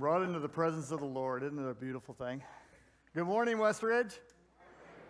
Brought into the presence of the Lord. Isn't it a beautiful thing? Good morning, Westridge.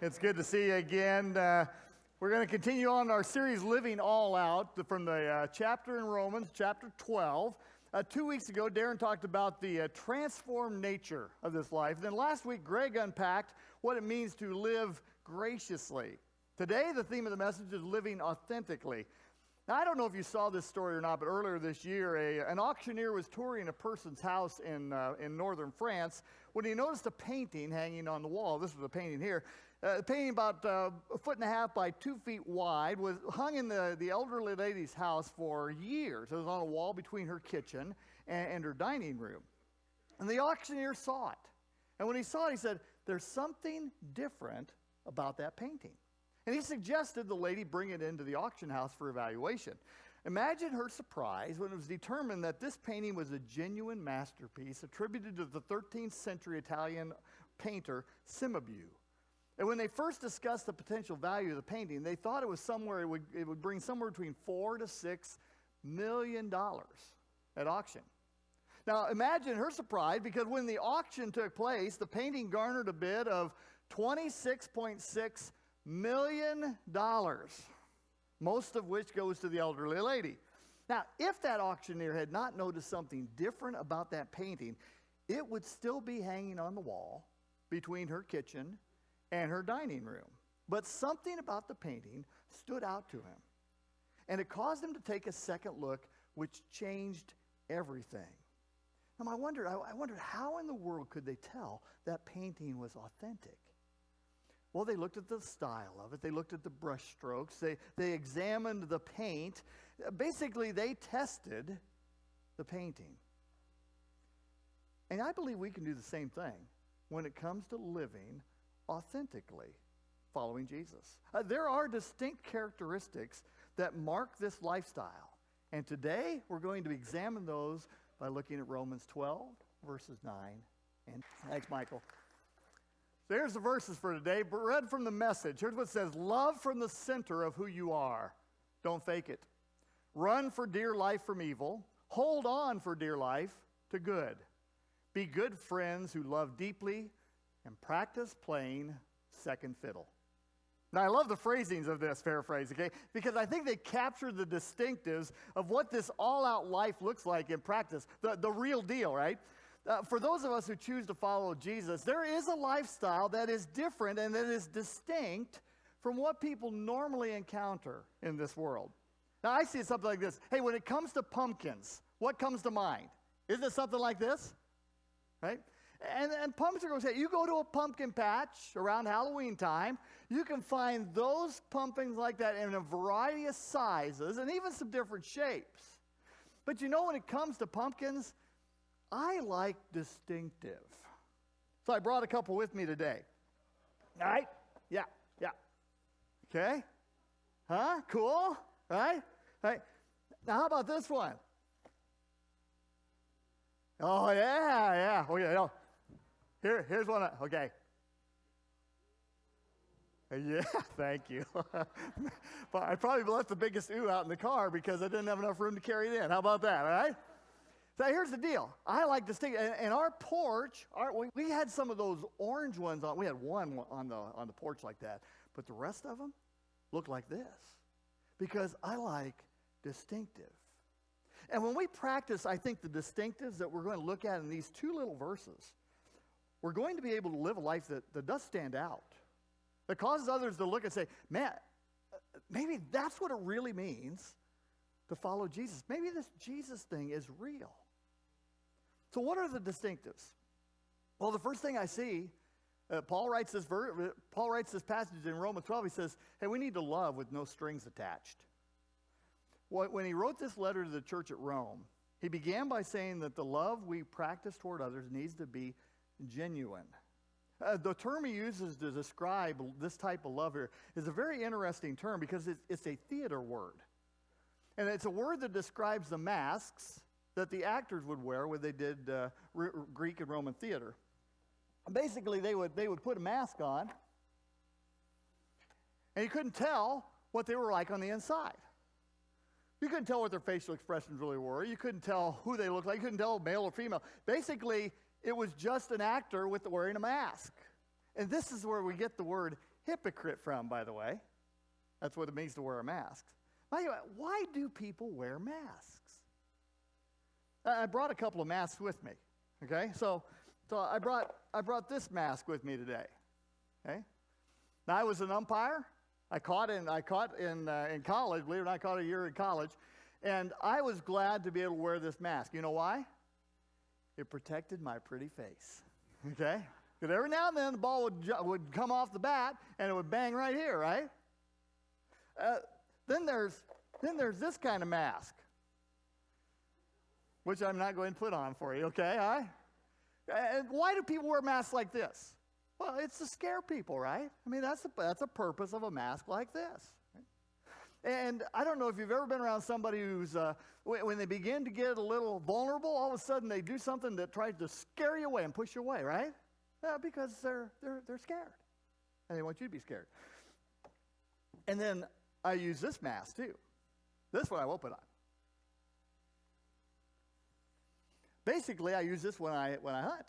It's good to see you again. We're going to continue on our series, Living All Out, from the chapter in Romans, chapter 12. 2 weeks ago, Darren talked about the transformed nature of this life. Then last week, Greg unpacked what it means to live graciously. Today, the theme of the message is living authentically. Now, I don't know if you saw this story or not, but earlier this year, an auctioneer was touring a person's house in northern France when he noticed a painting hanging on the wall. This was a painting here. A painting about a foot and a half by 2 feet wide was hung in the elderly lady's house for years. It was on a wall between her kitchen and her dining room. And the auctioneer saw it. And when he saw it, he said, "There's something different about that painting." And he suggested the lady bring it into the auction house for evaluation. Imagine her surprise when it was determined that this painting was a genuine masterpiece attributed to the 13th century Italian painter Cimabue. And when they first discussed the potential value of the painting, they thought it would bring somewhere between $4 to $6 million at auction. Now imagine her surprise, because when the auction took place, the painting garnered a bid of $26.6 million, most of which goes to the elderly lady. Now, if that auctioneer had not noticed something different about that painting, it would still be hanging on the wall between her kitchen and her dining room. But something about the painting stood out to him, and it caused him to take a second look, which changed everything. Now, I wondered how in the world could they tell that painting was authentic? Well, they looked at the style of it. They looked at the brush strokes. They examined the paint. Basically, they tested the painting. And I believe we can do the same thing when it comes to living authentically, following Jesus. There are distinct characteristics that mark this lifestyle. And today, we're going to examine those by looking at Romans 12, verses 9 and 10. Thanks, Michael. So here's the verses for today, read from the Message. Here's what it says: love from the center of who you are. Don't fake it. Run for dear life from evil. Hold on for dear life to good. Be good friends who love deeply and practice playing second fiddle. Now, I love the phrasings of this paraphrase, okay? Because I think they capture the distinctives of what this all-out life looks like in practice, the real deal, right? For those of us who choose to follow Jesus, there is a lifestyle that is different and that is distinct from what people normally encounter in this world. Now, I see something like this. Hey, when it comes to pumpkins, what comes to mind? Isn't it something like this? Right? And pumpkins are going to say, you go to a pumpkin patch around Halloween time, you can find those pumpkins like that in a variety of sizes and even some different shapes. But you know, when it comes to pumpkins, I like distinctive. So I brought a couple with me today. All right? Yeah. Okay? Huh? Cool? Right? Now, how about this one? Oh, yeah. Oh, yeah. No. Here's one. Okay. Yeah, thank you. But I probably left the biggest ooh out in the car because I didn't have enough room to carry it in. How about that, all right? So here's the deal. I like to stick, and our porch, we had some of those orange ones on. We had one on the porch like that, but the rest of them look like this because I like distinctive. And when we practice, I think, the distinctives that we're going to look at in these two little verses, we're going to be able to live a life that does stand out, that causes others to look and say, man, maybe that's what it really means to follow Jesus. Maybe this Jesus thing is real. So what are the distinctives? Well, the first thing I see, Paul writes this passage in Romans 12. He says, hey, we need to love with no strings attached. When he wrote this letter to the church at Rome, he began by saying that the love we practice toward others needs to be genuine. The term he uses to describe this type of love here is a very interesting term because it's a theater word. And it's a word that describes the masks that the actors would wear when they did Greek and Roman theater. Basically, they would put a mask on, and you couldn't tell what they were like on the inside. You couldn't tell what their facial expressions really were. You couldn't tell who they looked like. You couldn't tell male or female. Basically, it was just an actor with wearing a mask. And this is where we get the word hypocrite from, by the way. That's what it means to wear a mask. Why do people wear masks? I brought a couple of masks with me. Okay, so I brought this mask with me today. Okay, now I was an umpire. I caught in college. Believe it or not, I caught a year in college, and I was glad to be able to wear this mask. You know why? It protected my pretty face. Okay, because every now and then the ball would come off the bat and it would bang right here, right? Then there's this kind of mask, which I'm not going to put on for you. Okay, all right? And why do people wear masks like this? Well, it's to scare people, right? I mean, that's the purpose of a mask like this. Right? And I don't know if you've ever been around somebody who's, when they begin to get a little vulnerable, all of a sudden they do something that tries to scare you away and push you away, right? Because they're scared. And they want you to be scared. And then I use this mask too. This one I won't put on. Basically, I use this when I hunt,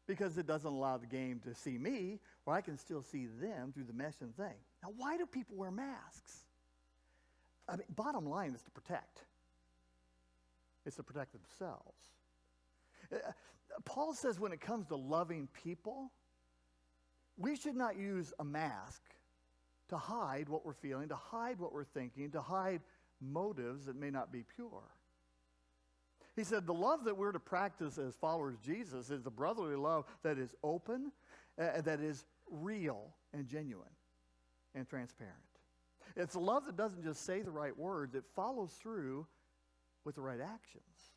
because it doesn't allow the game to see me, or I can still see them through the mesh and thing. Now, why do people wear masks? I mean, bottom line is to protect. It's to protect themselves. Paul says when it comes to loving people, we should not use a mask to hide what we're feeling, to hide what we're thinking, to hide motives that may not be pure. He said the love that we're to practice as followers of Jesus is the brotherly love that is open, that is real and genuine and transparent. It's a love that doesn't just say the right words, it follows through with the right actions.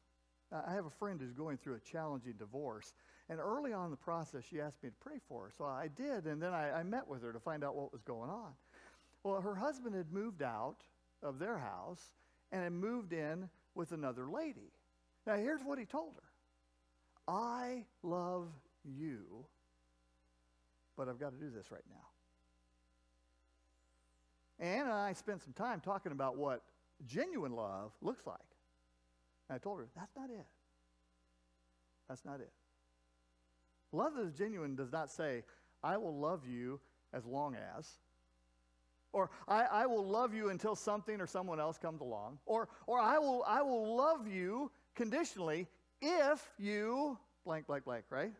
I have a friend who's going through a challenging divorce, and early on in the process, she asked me to pray for her. So I did, and then I met with her to find out what was going on. Well, her husband had moved out of their house and had moved in with another lady. Now, here's what he told her. I love you, but I've got to do this right now. Ann and I spent some time talking about what genuine love looks like. And I told her, that's not it. That's not it. Love that is genuine does not say, I will love you as long as, or I will love you until something or someone else comes along, or I will love you conditionally if you blank, blank, blank, right?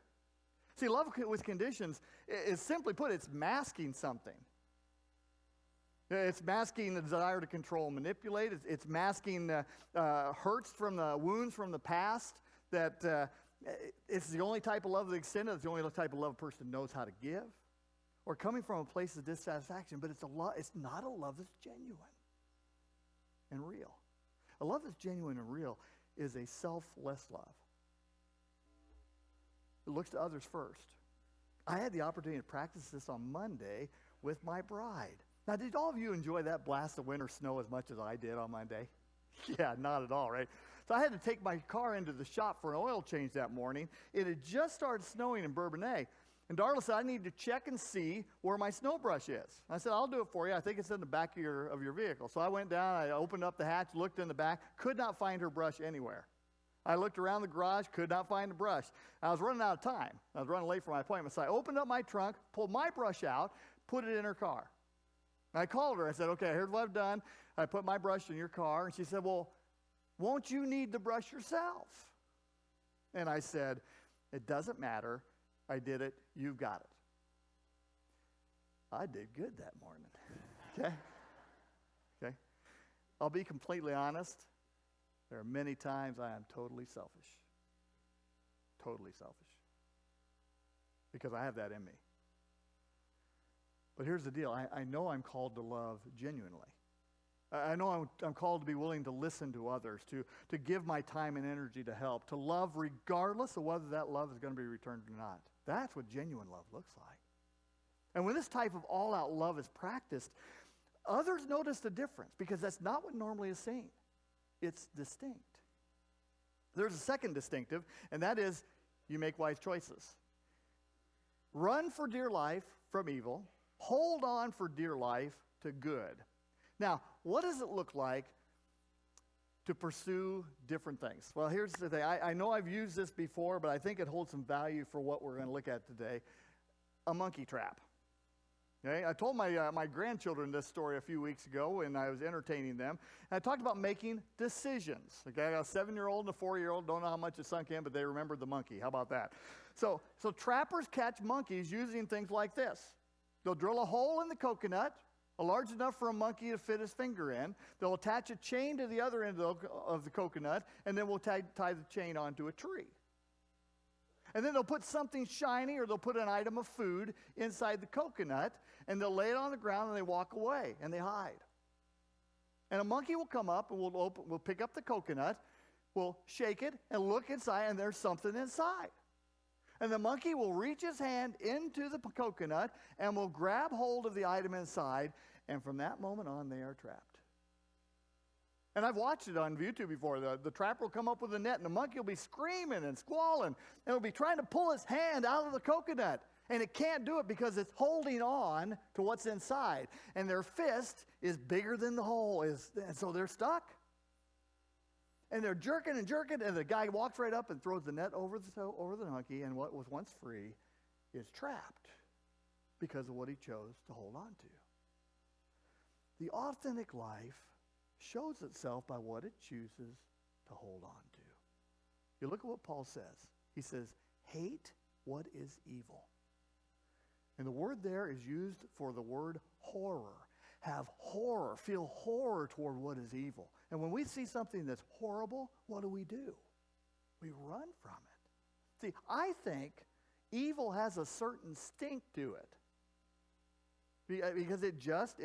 See, love with conditions is simply put, it's masking something. It's masking the desire to control and manipulate. It's masking hurts from the wounds from the past. That it's the only type of love that's extended. It's the only type of love a person knows how to give. Or coming from a place of dissatisfaction. But it's not a love that's genuine and real. A love that's genuine and real is a selfless love. It looks to others first. I had the opportunity to practice this on Monday with my bride. Now, did all of you enjoy that blast of winter snow as much as I did on Monday? Yeah, not at all, right? So I had to take my car into the shop for an oil change that morning. It had just started snowing in Bourbonnais. And Darla said, I need to check and see where my snow brush is. I said, I'll do it for you. I think it's in the back of your vehicle. So I went down, I opened up the hatch, looked in the back, could not find her brush anywhere. I looked around the garage, could not find a brush. I was running out of time. I was running late for my appointment. So I opened up my trunk, pulled my brush out, put it in her car. I called her. I said, okay, here's what I've done. I put my brush in your car. And she said, well, won't you need the brush yourself? And I said, it doesn't matter. I did it. You've got it. I did good that morning. Okay? Okay? I'll be completely honest. There are many times I am totally selfish. Totally selfish. Because I have that in me. But here's the deal. I know I'm called to love genuinely. I know I'm called to be willing to listen to others, to give my time and energy to help, to love regardless of whether that love is going to be returned or not. That's what genuine love looks like. And when this type of all-out love is practiced, others notice the difference because that's not what normally is seen. It's distinct. There's a second distinctive, and that is you make wise choices. Run for dear life from evil. Hold on for dear life to good. Now, what does it look like to pursue different things. Well, here's the thing. I know I've used this before, but I think it holds some value for what we're going to look at today. A monkey trap. Okay? I told my grandchildren this story a few weeks ago when I was entertaining them. And I talked about making decisions. Okay? I got a 7-year-old and a 4-year-old. Don't know how much it sunk in, but they remembered the monkey. How about that? So trappers catch monkeys using things like this. They'll drill a hole in the coconut, large enough for a monkey to fit his finger in. They'll attach a chain to the other end of the coconut, and then we'll tie the chain onto a tree. And then they'll put something shiny, or they'll put an item of food inside the coconut, and they'll lay it on the ground, and they walk away, and they hide. And a monkey will come up, and we'll pick up the coconut, we'll shake it, and look inside, and there's something inside. And the monkey will reach his hand into the coconut and will grab hold of the item inside, and from that moment on, they are trapped. And I've watched it on YouTube before. The trapper will come up with a net, and the monkey will be screaming and squalling, and it'll be trying to pull his hand out of the coconut. And it can't do it because it's holding on to what's inside. And their fist is bigger than the hole, and so they're stuck. And they're jerking and jerking, and the guy walks right up and throws the net over the monkey, and what was once free is trapped because of what he chose to hold on to. The authentic life shows itself by what it chooses to hold on to. You look at what Paul says. He says, hate what is evil. And the word there is used for the word horror. Have horror, feel horror toward what is evil. And when we see something that's horrible, what do? We run from it. See, I think evil has a certain stink to it. Because it just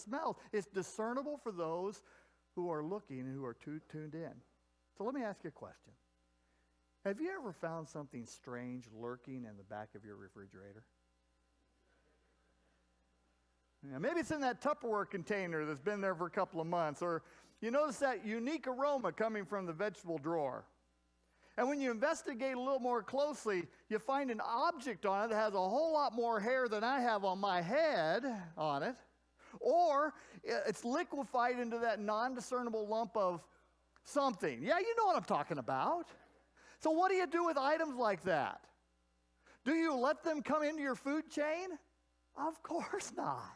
smells. It's discernible for those who are looking and who are tuned in. So let me ask you a question. Have you ever found something strange lurking in the back of your refrigerator? Yeah, maybe it's in that Tupperware container that's been there for a couple of months, or you notice that unique aroma coming from the vegetable drawer. And when you investigate a little more closely, you find an object on it that has a whole lot more hair than I have on my head on it, or it's liquefied into that non-discernible lump of something. Yeah, you know what I'm talking about. So what do you do with items like that? Do you let them come into your food chain? Of course not.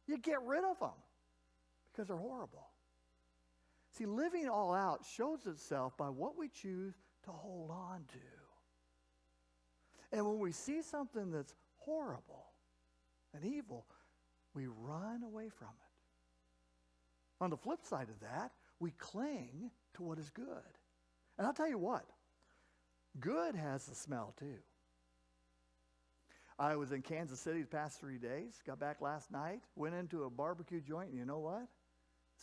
You get rid of them because they're horrible. See, living all out shows itself by what we choose to hold on to. And when we see something that's horrible and evil, we run away from it. On the flip side of that, we cling to what is good. And I'll tell you what, good has a smell too. I was in Kansas City the past 3 days, got back last night, went into a barbecue joint, and you know what? It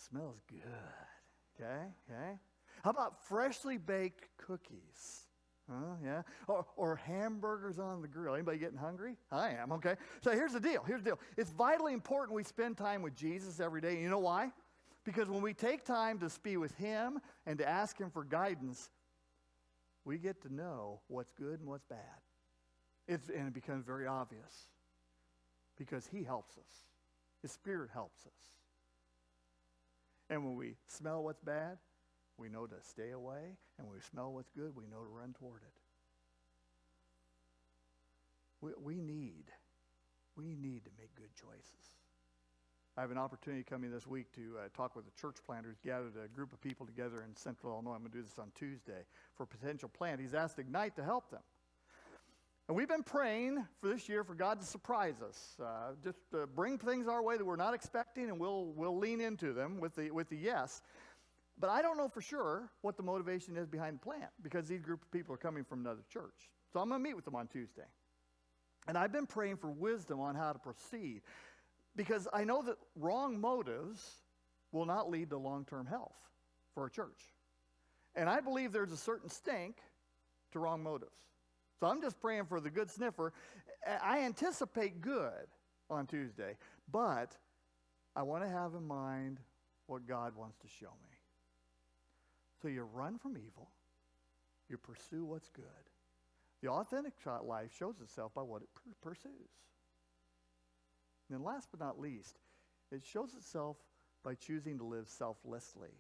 smells good, okay? How about freshly baked cookies? Yeah? Or hamburgers on the grill. Anybody getting hungry? I am, okay? So here's the deal. It's vitally important we spend time with Jesus every day. And you know why? Because when we take time to be with him and to ask him for guidance, we get to know what's good and what's bad. And it becomes very obvious because he helps us. His Spirit helps us. And when we smell what's bad, we know to stay away. And when we smell what's good, we know to run toward it. We need to make good choices. I have an opportunity coming this week to talk with a church planter who's gathered a group of people together in Central Illinois. I'm going to do this on Tuesday for a potential plant. He's asked Ignite to help them. And we've been praying for this year for God to surprise us, just bring things our way that we're not expecting, and we'll lean into them with the yes. But I don't know for sure what the motivation is behind the plant because these group of people are coming from another church. So I'm going to meet with them on Tuesday. And I've been praying for wisdom on how to proceed because I know that wrong motives will not lead to long-term health for a church. And I believe there's a certain stink to wrong motives. So I'm just praying for the good sniffer. I anticipate good on Tuesday, but I want to have in mind what God wants to show me. So you run from evil. You pursue what's good. The authentic life shows itself by what it pursues. And then last but not least, it shows itself by choosing to live selflessly.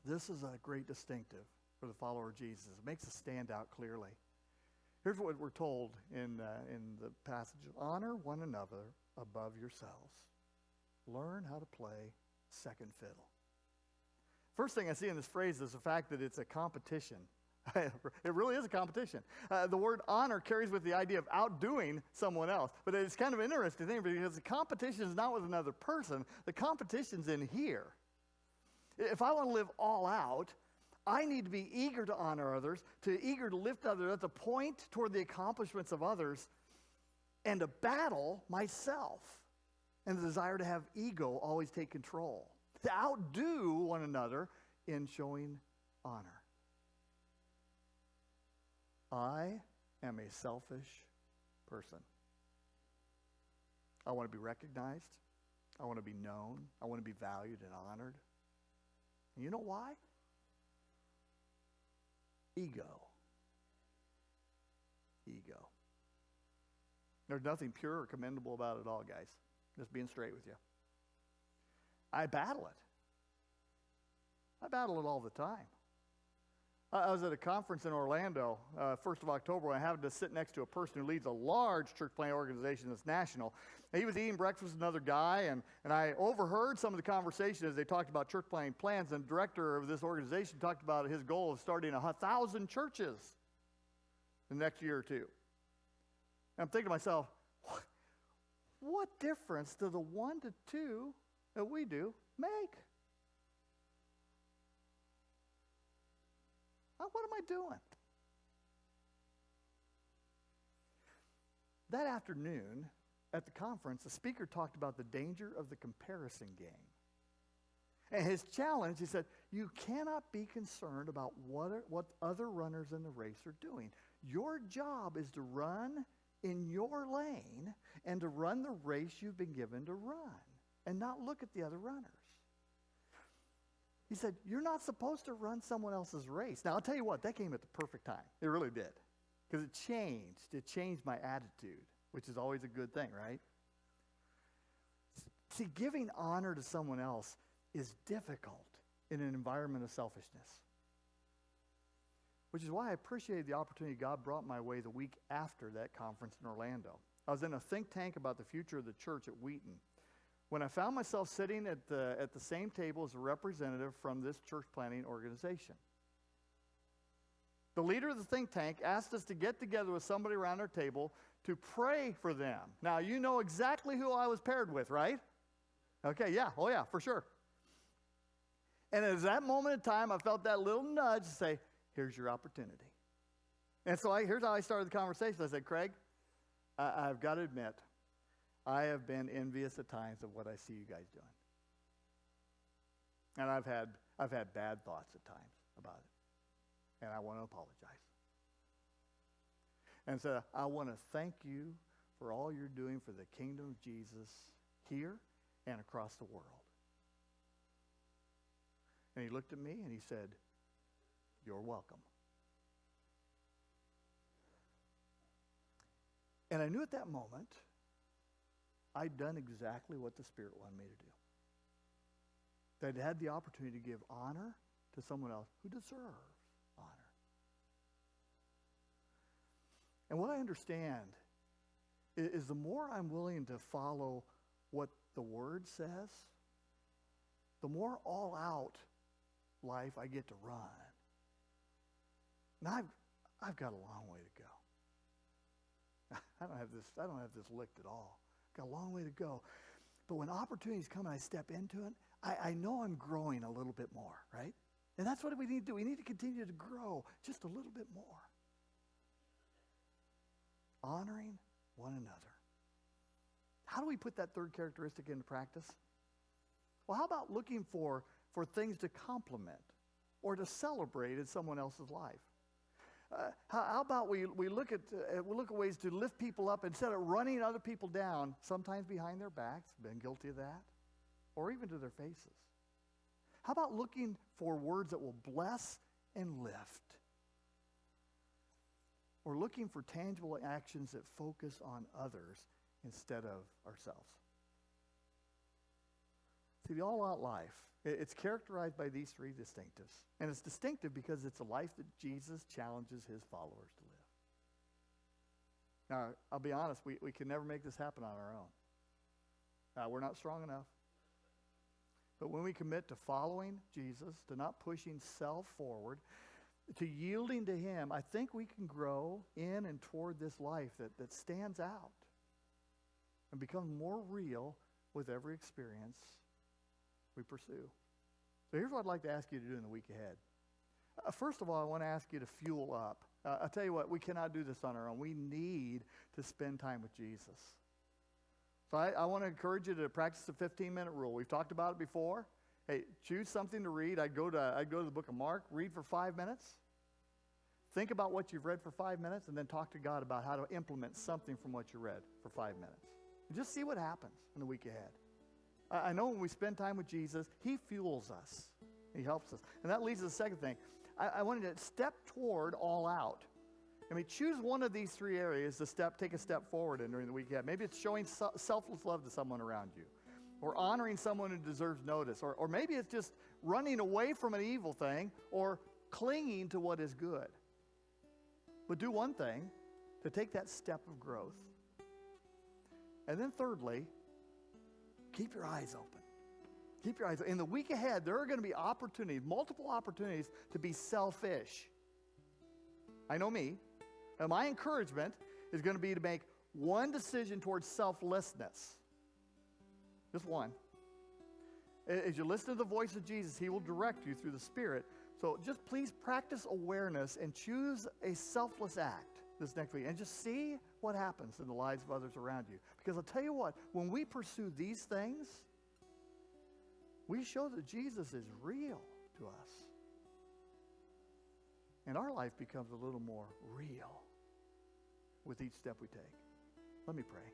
This is a great distinctive for the follower of Jesus. It makes us stand out clearly. Here's what we're told in the passage. Honor one another above yourselves. Learn how to play second fiddle. First thing I see in this phrase is the fact that it's a competition. It really is a competition. The word honor carries with the idea of outdoing someone else. But it's kind of an interesting thing because the competition is not with another person. The competition's in here. If I want to live all out, I need to be eager to honor others, eager to lift others, to point toward the accomplishments of others, and to battle myself and the desire to have ego always take control. To outdo one another in showing honor. I am a selfish person. I want to be recognized. I want to be known. I want to be valued and honored. And you know why? Ego. There's nothing pure or commendable about it all, guys. Just being straight with you. I battle it. I battle it all the time. I was at a conference in Orlando, 1st of October, when I happened to sit next to a person who leads a large church planting organization that's national. And he was eating breakfast with another guy, and I overheard some of the conversation as they talked about church planting plans, and the director of this organization talked about his goal of starting 1,000 churches the next year or two. And I'm thinking to myself, what difference do the 1 to 2 that we do make? What am I doing? That afternoon at the conference, the speaker talked about the danger of the comparison game. And his challenge, he said, you cannot be concerned about what other runners in the race are doing. Your job is to run in your lane and to run the race you've been given to run and not look at the other runners. He said, you're not supposed to run someone else's race. Now, I'll tell you what, that came at the perfect time. It really did. Because it changed. It changed my attitude, which is always a good thing, right? See, giving honor to someone else is difficult in an environment of selfishness. Which is why I appreciated the opportunity God brought my way the week after that conference in Orlando. I was in a think tank about the future of the church at Wheaton, when I found myself sitting at the same table as a representative from this church planting organization. The leader of the think tank asked us to get together with somebody around our table to pray for them. Now, you know exactly who I was paired with, right? Okay, yeah, oh yeah, for sure. And at that moment in time, I felt that little nudge to say, here's your opportunity. And so here's how I started the conversation. I said, Craig, I've got to admit, I have been envious at times of what I see you guys doing. And I've had bad thoughts at times about it. And I want to apologize. And so I want to thank you for all you're doing for the kingdom of Jesus here and across the world. And he looked at me and he said, you're welcome. And I knew at that moment I'd done exactly what the Spirit wanted me to do. That I'd had the opportunity to give honor to someone else who deserves honor. And what I understand is the more I'm willing to follow what the Word says, the more all-out life I get to run. Now I've got a long way to go. I don't have this licked at all. Got a long way to go. But when opportunities come and I step into it, I know I'm growing a little bit more, right? And that's what we need to do. We need to continue to grow just a little bit more. Honoring one another. How do we put that third characteristic into practice? Well, how about looking for things to compliment or to celebrate in someone else's life? How about we look at ways to lift people up instead of running other people down, sometimes behind their backs, been guilty of that, or even to their faces. How about looking for words that will bless and lift? Or looking for tangible actions that focus on others instead of ourselves. See, the all-out life It's characterized by these three distinctives. And it's distinctive because it's a life that Jesus challenges his followers to live. Now, I'll be honest, we can never make this happen on our own. We're not strong enough. But when we commit to following Jesus, to not pushing self forward, to yielding to him, I think we can grow in and toward this life that stands out and becomes more real with every experience we pursue. So here's what I'd like to ask you to do in the week ahead. First of all, I want to ask you to fuel up. I'll tell you what, we cannot do this on our own. We need to spend time with Jesus. So I want to encourage you to practice the 15-minute rule. We've talked about it before. Hey, choose something to read. I'd go to the book of Mark, read for 5 minutes. Think about what you've read for 5 minutes, and then talk to God about how to implement something from what you read for 5 minutes. And just see what happens in the week ahead. I know when we spend time with Jesus, he fuels us. He helps us. And that leads to the second thing. I wanted to step toward all out. I mean, choose one of these three areas to take a step forward in during the week ahead. Maybe it's showing selfless love to someone around you, or honoring someone who deserves notice, or maybe it's just running away from an evil thing, or clinging to what is good. But do one thing to take that step of growth. And then thirdly, keep your eyes open. Keep your eyes open. In the week ahead, there are going to be opportunities, multiple opportunities to be selfish. I know me. And my encouragement is going to be to make one decision towards selflessness. Just one. As you listen to the voice of Jesus, he will direct you through the Spirit. So just please practice awareness and choose a selfless act this next week. And just see what happens in the lives of others around you. Because I'll tell you what, when we pursue these things, we show that Jesus is real to us. And our life becomes a little more real with each step we take. Let me pray.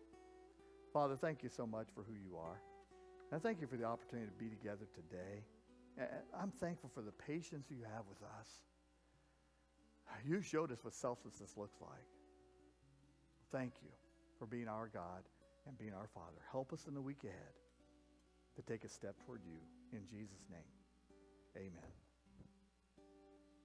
Father, thank you so much for who you are. And thank you for the opportunity to be together today. And I'm thankful for the patience you have with us. You showed us what selflessness looks like. Thank you for being our God and being our Father. Help us in the week ahead to take a step toward you. In Jesus' name, amen.